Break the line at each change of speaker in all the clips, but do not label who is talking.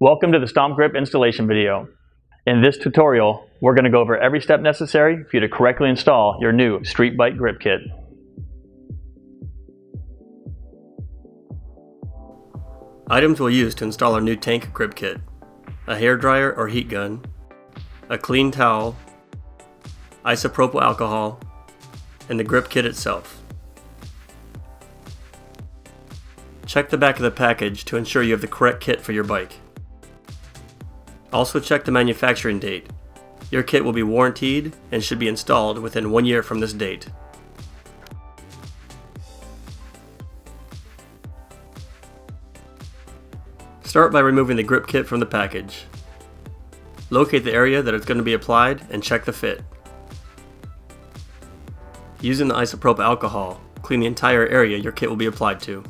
Welcome to the Stomp Grip installation video. In this tutorial, we're going to go over every step necessary for you to correctly install your new Streetbike grip kit.
Items we'll use to install our new tank grip kit: a hairdryer or heat gun, a clean towel, isopropyl alcohol, and the grip kit itself. Check the back of the package to ensure you have the correct kit for your bike. Also check the manufacturing date. Your kit will be warrantied and should be installed within 1 year from this date. Start by removing the grip kit from the package. Locate the area that it's going to be applied and check the fit. Using the isopropyl alcohol, clean the entire area your kit will be applied to.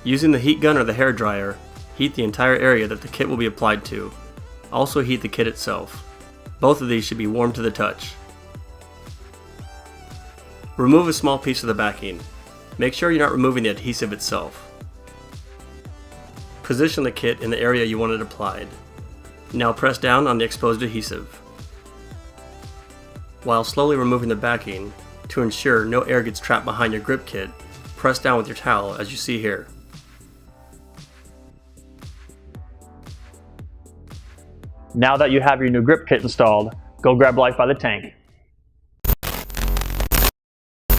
Using the heat gun or the hairdryer, heat the entire area that the kit will be applied to. Also heat the kit itself. Both of these should be warm to the touch. Remove a small piece of the backing. Make sure you're not removing the adhesive itself. Position the kit in the area you want it applied. Now press down on the exposed adhesive. While slowly removing the backing, to ensure no air gets trapped behind your grip kit, press down with your towel as you see here.
Now that you have your new grip kit installed, go grab life by the tank.